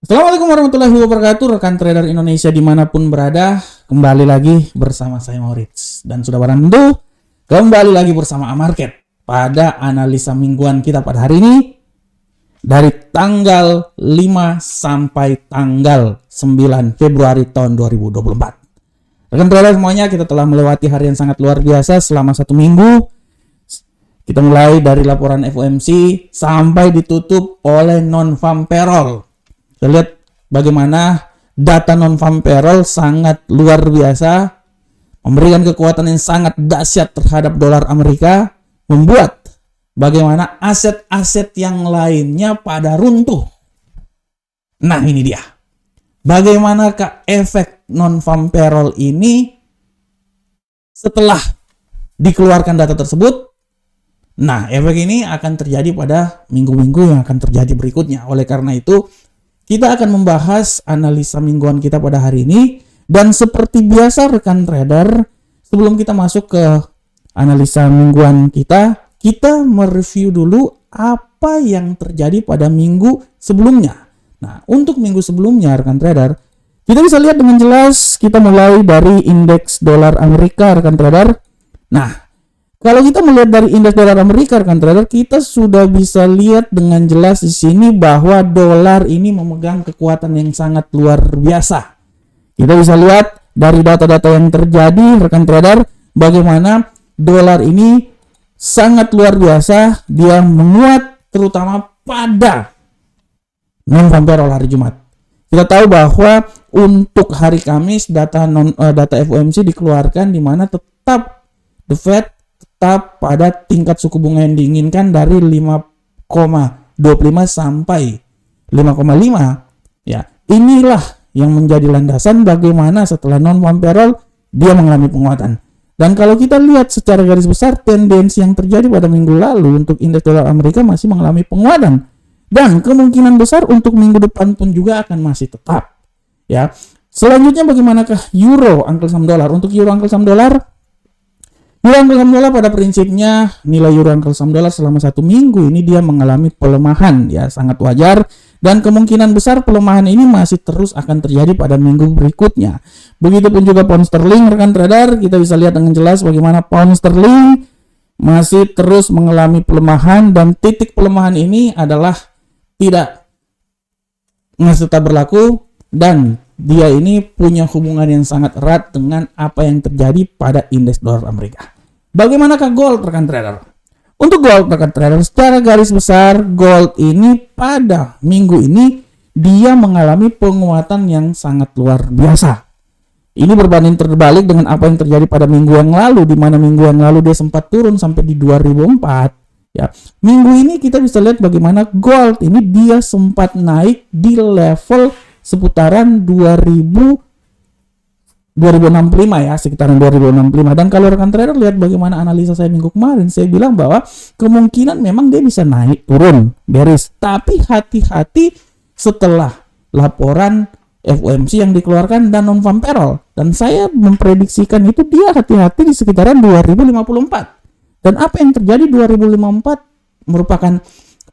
Assalamualaikum warahmatullahi wabarakatuh, rekan trader Indonesia dimanapun berada. Kembali lagi bersama saya Maurits. Dan sudah barang tentu, kembali lagi bersama Amarket pada analisa mingguan kita pada hari ini. Dari tanggal 5 sampai tanggal 9 Februari tahun 2024. Rekan trader semuanya, kita telah melewati hari yang sangat luar biasa selama satu minggu. Kita mulai dari laporan FOMC sampai ditutup oleh non-farm payroll. Kita lihat bagaimana data non-farm payroll sangat luar biasa, memberikan kekuatan yang sangat dahsyat terhadap dolar Amerika, membuat bagaimana aset-aset yang lainnya pada runtuh. Nah, ini dia. Bagaimanakah efek non-farm payroll ini setelah dikeluarkan data tersebut? Nah, efek ini akan terjadi pada minggu-minggu yang akan terjadi berikutnya. Oleh karena itu, kita akan membahas analisa mingguan kita pada hari ini. Dan seperti biasa rekan trader, sebelum kita masuk ke analisa mingguan kita mereview dulu apa yang terjadi pada minggu sebelumnya. Nah, untuk minggu sebelumnya rekan trader, kita bisa lihat dengan jelas. Kita mulai dari indeks dolar Amerika rekan trader. Nah, kalau kita melihat dari indeks dolar Amerika rekan trader, kita sudah bisa lihat dengan jelas di sini bahwa dolar ini memegang kekuatan yang sangat luar biasa. Kita bisa lihat dari data-data yang terjadi rekan trader, bagaimana dolar ini sangat luar biasa, dia menguat terutama pada non-farm payroll hari Jumat. Kita tahu bahwa untuk hari Kamis data FOMC dikeluarkan di mana tetap the Fed tetap pada tingkat suku bunga yang diinginkan dari 5,25 sampai 5,5. Ya, inilah yang menjadi landasan bagaimana setelah non-farm payroll dia mengalami penguatan. Dan kalau kita lihat secara garis besar, tendensi yang terjadi pada minggu lalu untuk indeks dolar Amerika masih mengalami penguatan. Dan kemungkinan besar untuk minggu depan pun juga akan masih tetap. Ya. Selanjutnya bagaimanakah euro angkel saham dolar? Untuk euro angkel saham dolar, pada prinsipnya nilai euro angkel saham dolar selama satu minggu ini dia mengalami pelemahan, ya sangat wajar, dan kemungkinan besar pelemahan ini masih terus akan terjadi pada minggu berikutnya. Begitupun juga pound sterling rekan trader, kita bisa lihat dengan jelas bagaimana pound sterling masih terus mengalami pelemahan, dan titik pelemahan ini adalah masih tetap berlaku, dan dia ini punya hubungan yang sangat erat dengan apa yang terjadi pada indeks dolar Amerika. Bagaimanakah gold rekan trader? Untuk gold rekan trader, secara garis besar gold ini pada minggu ini dia mengalami penguatan yang sangat luar biasa. Ini berbanding terbalik dengan apa yang terjadi pada minggu yang lalu, di mana minggu yang lalu dia sempat turun sampai di 2004. Ya, minggu ini kita bisa lihat bagaimana gold ini dia sempat naik di level seputaran 2065 ya, sekitaran 2065. Dan kalau rekan trader lihat bagaimana analisa saya minggu kemarin, saya bilang bahwa kemungkinan memang dia bisa naik turun bearish, tapi hati-hati setelah laporan FOMC yang dikeluarkan dan non-farm payroll. Dan saya memprediksikan itu dia hati-hati di sekitaran 2054. Dan apa yang terjadi 2054 merupakan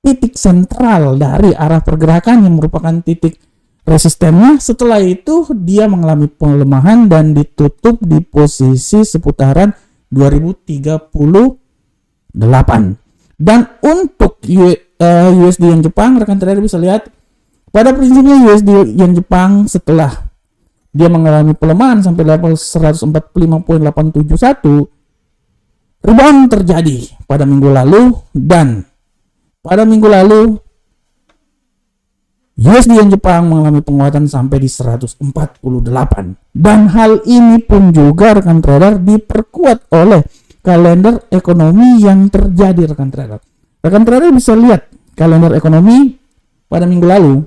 titik sentral dari arah pergerakan yang merupakan titik resistennya. Setelah itu dia mengalami pelemahan dan ditutup di posisi seputaran 2038. Dan untuk USD yang Jepang, rekan trader bisa lihat pada prinsipnya USD yang Jepang setelah dia mengalami pelemahan sampai level 145.871, rebound terjadi pada minggu lalu, dan pada minggu lalu USD yang Jepang mengalami penguatan sampai di 148. Dan hal ini pun juga rekan trader diperkuat oleh kalender ekonomi yang terjadi rekan trader. Rekan trader bisa lihat kalender ekonomi pada minggu lalu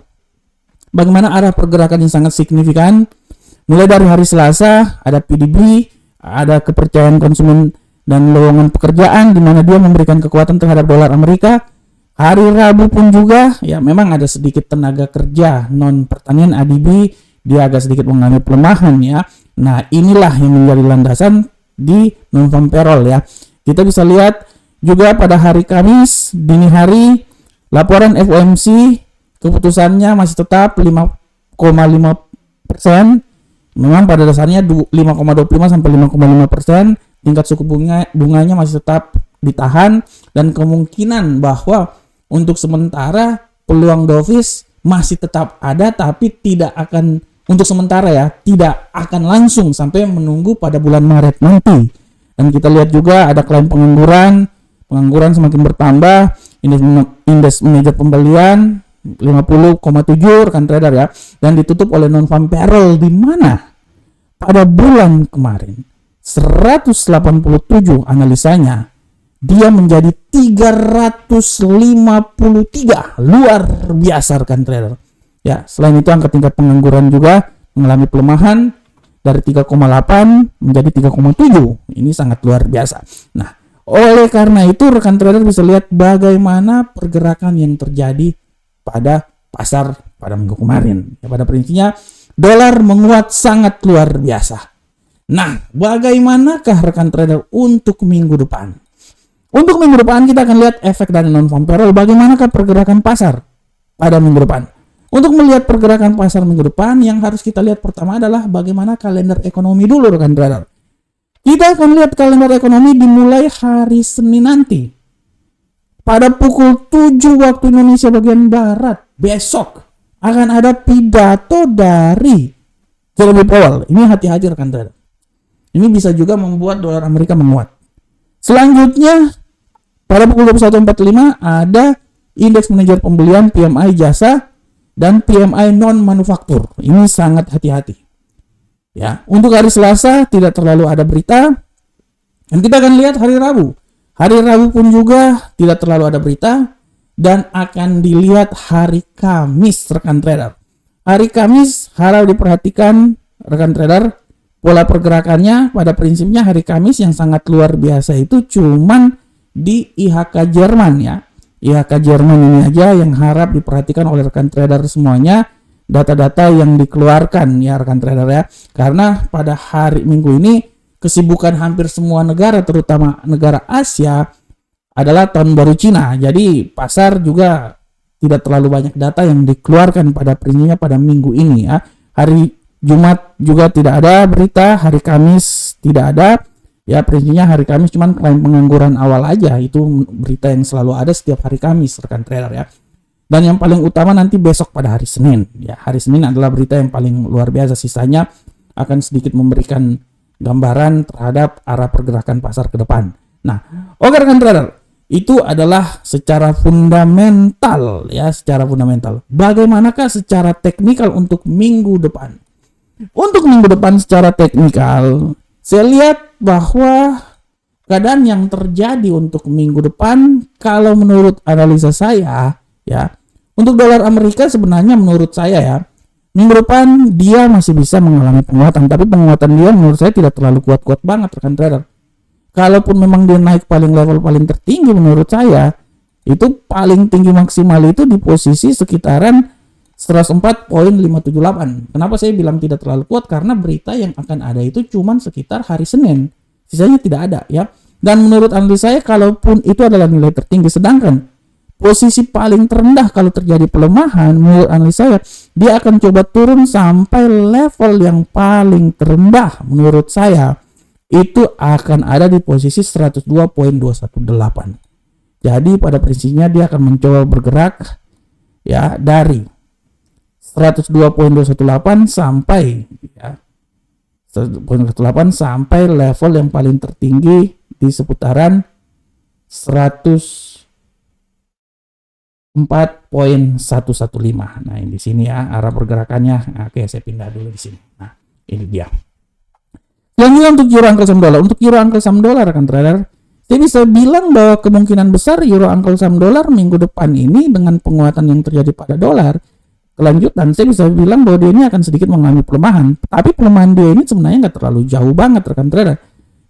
bagaimana arah pergerakan yang sangat signifikan. Mulai dari hari Selasa ada PDB, ada kepercayaan konsumen dan lowongan pekerjaan di mana dia memberikan kekuatan terhadap dolar Amerika. Hari Rabu pun juga ya memang ada sedikit tenaga kerja non pertanian ADB, dia agak sedikit mengalami pelemahan ya. Nah, inilah yang menjadi landasan di non-farm payroll ya. Kita bisa lihat juga pada hari Kamis dini hari laporan FOMC keputusannya masih tetap 5,5%. Memang pada dasarnya 5,25 sampai 5,5%. Tingkat suku bunganya masih tetap ditahan, dan kemungkinan bahwa untuk sementara peluang dovish masih tetap ada, tapi tidak akan untuk sementara ya, tidak akan langsung sampai menunggu pada bulan Maret nanti. Dan kita lihat juga ada klaim pengangguran semakin bertambah, indeks manajer pembelian 50,7 rekan trader ya, dan ditutup oleh non-farm payroll, di mana pada bulan kemarin 187 analisanya dia menjadi 353, luar biasa rekan trader. Ya, selain itu angka tingkat pengangguran juga mengalami pelemahan dari 3,8 menjadi 3,7. Ini sangat luar biasa. Nah, oleh karena itu rekan trader bisa lihat bagaimana pergerakan yang terjadi pada pasar pada minggu kemarin. Ya, pada prinsipnya dolar menguat sangat luar biasa. Nah, bagaimanakah rekan trader untuk minggu depan? Untuk minggu depan kita akan lihat efek dari non-farm payroll. Bagaimanakah pergerakan pasar pada minggu depan? Untuk melihat pergerakan pasar minggu depan, yang harus kita lihat pertama adalah bagaimana kalender ekonomi dulu rekan trader. Kita akan lihat kalender ekonomi dimulai hari Senin nanti. Pada pukul 7 waktu Indonesia bagian Barat, besok akan ada pidato dari Jerome Powell. Ini hati-hati rekan trader. Ini bisa juga membuat dolar Amerika menguat. Selanjutnya, pada pukul 21.45 ada indeks manajer pembelian PMI jasa dan PMI non manufaktur. Ini sangat hati-hati. Ya, untuk hari Selasa tidak terlalu ada berita. Dan kita akan lihat hari Rabu. Hari Rabu pun juga tidak terlalu ada berita, dan akan dilihat hari Kamis rekan trader. Hari Kamis harap diperhatikan rekan trader. Pola pergerakannya pada prinsipnya hari Kamis yang sangat luar biasa itu cuman di IHK Jerman ya. IHK Jerman ini aja yang harap diperhatikan oleh rekan trader semuanya, data-data yang dikeluarkan ya rekan trader ya. Karena pada hari Minggu ini kesibukan hampir semua negara, terutama negara Asia, adalah tahun baru Cina. Jadi pasar juga tidak terlalu banyak data yang dikeluarkan pada prinsipnya pada minggu ini ya. Hari Jumat juga tidak ada berita, hari Kamis tidak ada. Ya prinsipnya hari Kamis cuman klaim pengangguran awal aja, itu berita yang selalu ada setiap hari Kamis rekan trader ya. Dan yang paling utama nanti besok pada hari Senin. Ya, hari Senin adalah berita yang paling luar biasa, sisanya akan sedikit memberikan gambaran terhadap arah pergerakan pasar ke depan. Nah, oke rekan trader, itu adalah secara fundamental ya, secara fundamental. Bagaimanakah secara teknikal untuk minggu depan? Untuk minggu depan secara teknikal, saya lihat bahwa keadaan yang terjadi untuk minggu depan, kalau menurut analisa saya ya, untuk dolar Amerika sebenarnya menurut saya ya, minggu depan dia masih bisa mengalami penguatan, tapi penguatan dia menurut saya tidak terlalu kuat-kuat banget rekan trader. Kalaupun memang dia naik level paling tertinggi menurut saya, itu paling tinggi maksimal itu di posisi sekitaran 104.578. Kenapa saya bilang tidak terlalu kuat? Karena berita yang akan ada itu cuman sekitar hari Senin. Sisanya tidak ada ya. Dan menurut analisa saya, kalaupun itu adalah nilai tertinggi, sedangkan posisi paling terendah kalau terjadi pelemahan, menurut analisa saya, dia akan coba turun sampai level yang paling terendah menurut saya. Itu akan ada di posisi 102.218. Jadi pada prinsipnya dia akan mencoba bergerak ya dari 102.218 sampai ya 102.118 sampai level yang paling tertinggi di seputaran 104.115. Nah, ini di sini ya arah pergerakannya. Oke, saya pindah dulu di sini. Nah, ini dia. Selanjutnya untuk euro uncle saham dolar. Untuk euro uncle saham dolar rekan trader, saya bisa bilang bahwa kemungkinan besar euro uncle saham dolar minggu depan ini dengan penguatan yang terjadi pada dolar kelanjutan, saya bisa bilang bahwa dia ini akan sedikit mengalami pelemahan. Tapi pelemahan dia ini sebenarnya nggak terlalu jauh banget rekan trader.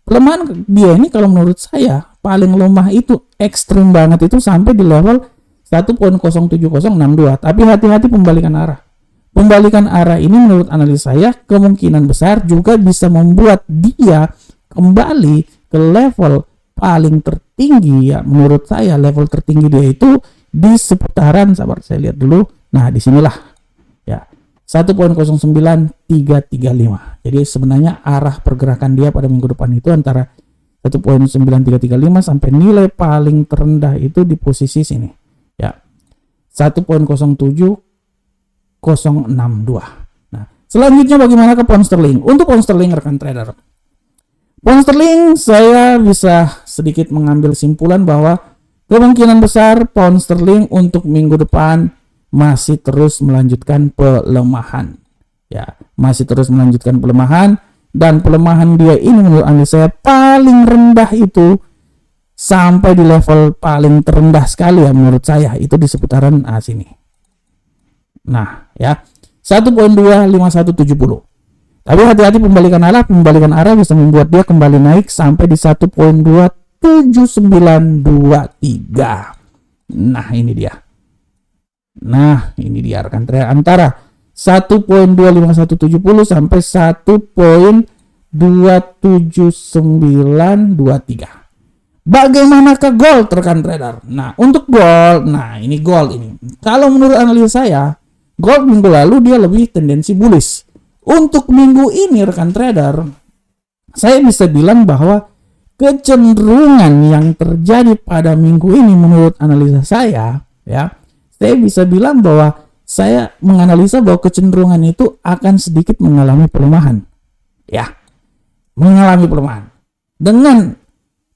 Pelemahan dia ini kalau menurut saya paling lemah itu ekstrim banget itu sampai di level 1.07062. Tapi hati-hati pembalikan arah. Pembalikan arah ini menurut analis saya kemungkinan besar juga bisa membuat dia kembali ke level paling tertinggi ya. Menurut saya level tertinggi dia itu di seputaran, sabar saya lihat dulu. Nah, disinilah ya 1.09335. Jadi sebenarnya arah pergerakan dia pada minggu depan itu antara 1.9335 sampai nilai paling terendah itu di posisi sini ya 1.07062. Nah, selanjutnya bagaimana ke pound sterling? Untuk pound sterling rekan trader, pound sterling saya bisa sedikit mengambil simpulan bahwa kemungkinan besar pound sterling untuk minggu depan masih terus melanjutkan pelemahan ya, masih terus melanjutkan pelemahan. Dan pelemahan dia ini menurut analisa saya paling rendah itu sampai di level paling terendah sekali ya menurut saya itu di seputaran sini. Nah ya 1.25170. Tapi hati-hati pembalikan arah bisa membuat dia kembali naik sampai di 1.27923. Nah ini dia rekan trader, antara 1.25170 sampai 1.27923. Bagaimanakah gold rekan trader? Nah, untuk gold, ini gold ini. Kalau menurut analisa saya, gold minggu lalu dia lebih tendensi bullish. Untuk minggu ini rekan trader, saya bisa bilang bahwa kecenderungan yang terjadi pada minggu ini menurut analisa saya, ya, saya bisa bilang bahwa saya menganalisa bahwa kecenderungan itu akan sedikit mengalami pelemahan. Ya, mengalami pelemahan. Dengan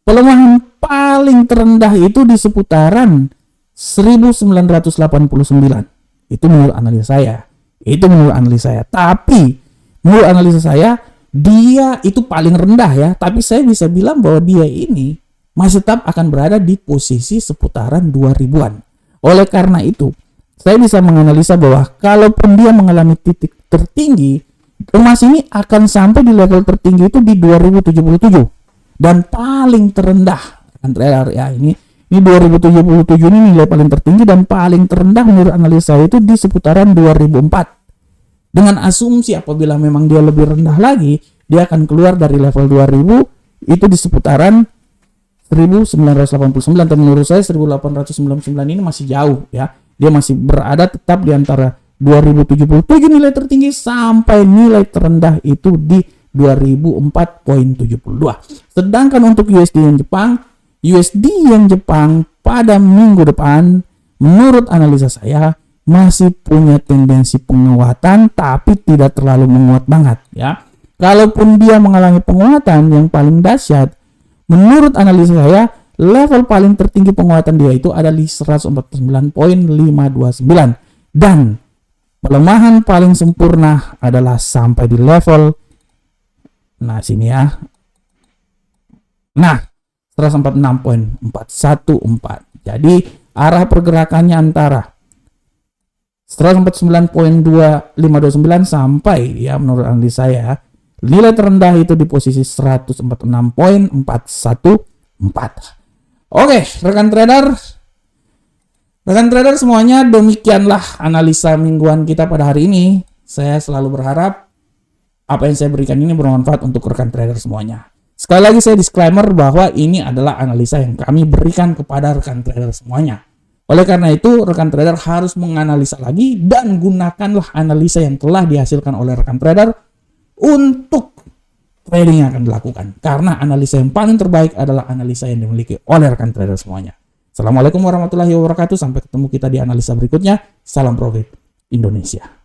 pelemahan paling terendah itu di seputaran 1989. Itu menurut analisa saya. Tapi menurut analisa saya dia itu paling rendah ya. Tapi saya bisa bilang bahwa dia ini masih tetap akan berada di posisi seputaran 2000-an. Oleh karena itu, saya bisa menganalisa bahwa kalaupun dia mengalami titik tertinggi, emas ini akan sampai di level tertinggi itu di 2077 dan paling terendah kan trader ya, ini 2077 ini nilai paling tertinggi dan paling terendah menurut analisa itu di seputaran 2004. Dengan asumsi apabila memang dia lebih rendah lagi, dia akan keluar dari level 2000 itu di seputaran 1989, dan menurut saya 1899 ini masih jauh ya. Dia masih berada tetap di antara 2077 nilai tertinggi sampai nilai terendah itu di 2004.72. Sedangkan untuk USD yang Jepang pada minggu depan menurut analisa saya masih punya tendensi penguatan tapi tidak terlalu menguat banget ya. Kalaupun dia mengalami penguatan yang paling dahsyat, menurut analisa saya level paling tertinggi penguatan dia itu ada di 149.529 dan pelemahan paling sempurna adalah sampai di level sini ya. 146.414. Jadi arah pergerakannya antara 149.2529 sampai ya menurut analisa saya nilai terendah itu di posisi 146.414. Oke, rekan trader semuanya, demikianlah analisa mingguan kita pada hari ini. Saya selalu berharap apa yang saya berikan ini bermanfaat untuk rekan trader semuanya. Sekali lagi saya disclaimer bahwa ini adalah analisa yang kami berikan kepada rekan trader semuanya. Oleh karena itu, rekan trader harus menganalisa lagi dan gunakanlah analisa yang telah dihasilkan oleh rekan trader untuk trading yang akan dilakukan, karena analisa yang paling terbaik adalah analisa yang dimiliki oleh rekan trader semuanya. Assalamualaikum warahmatullahi wabarakatuh. Sampai ketemu kita di analisa berikutnya. Salam profit Indonesia.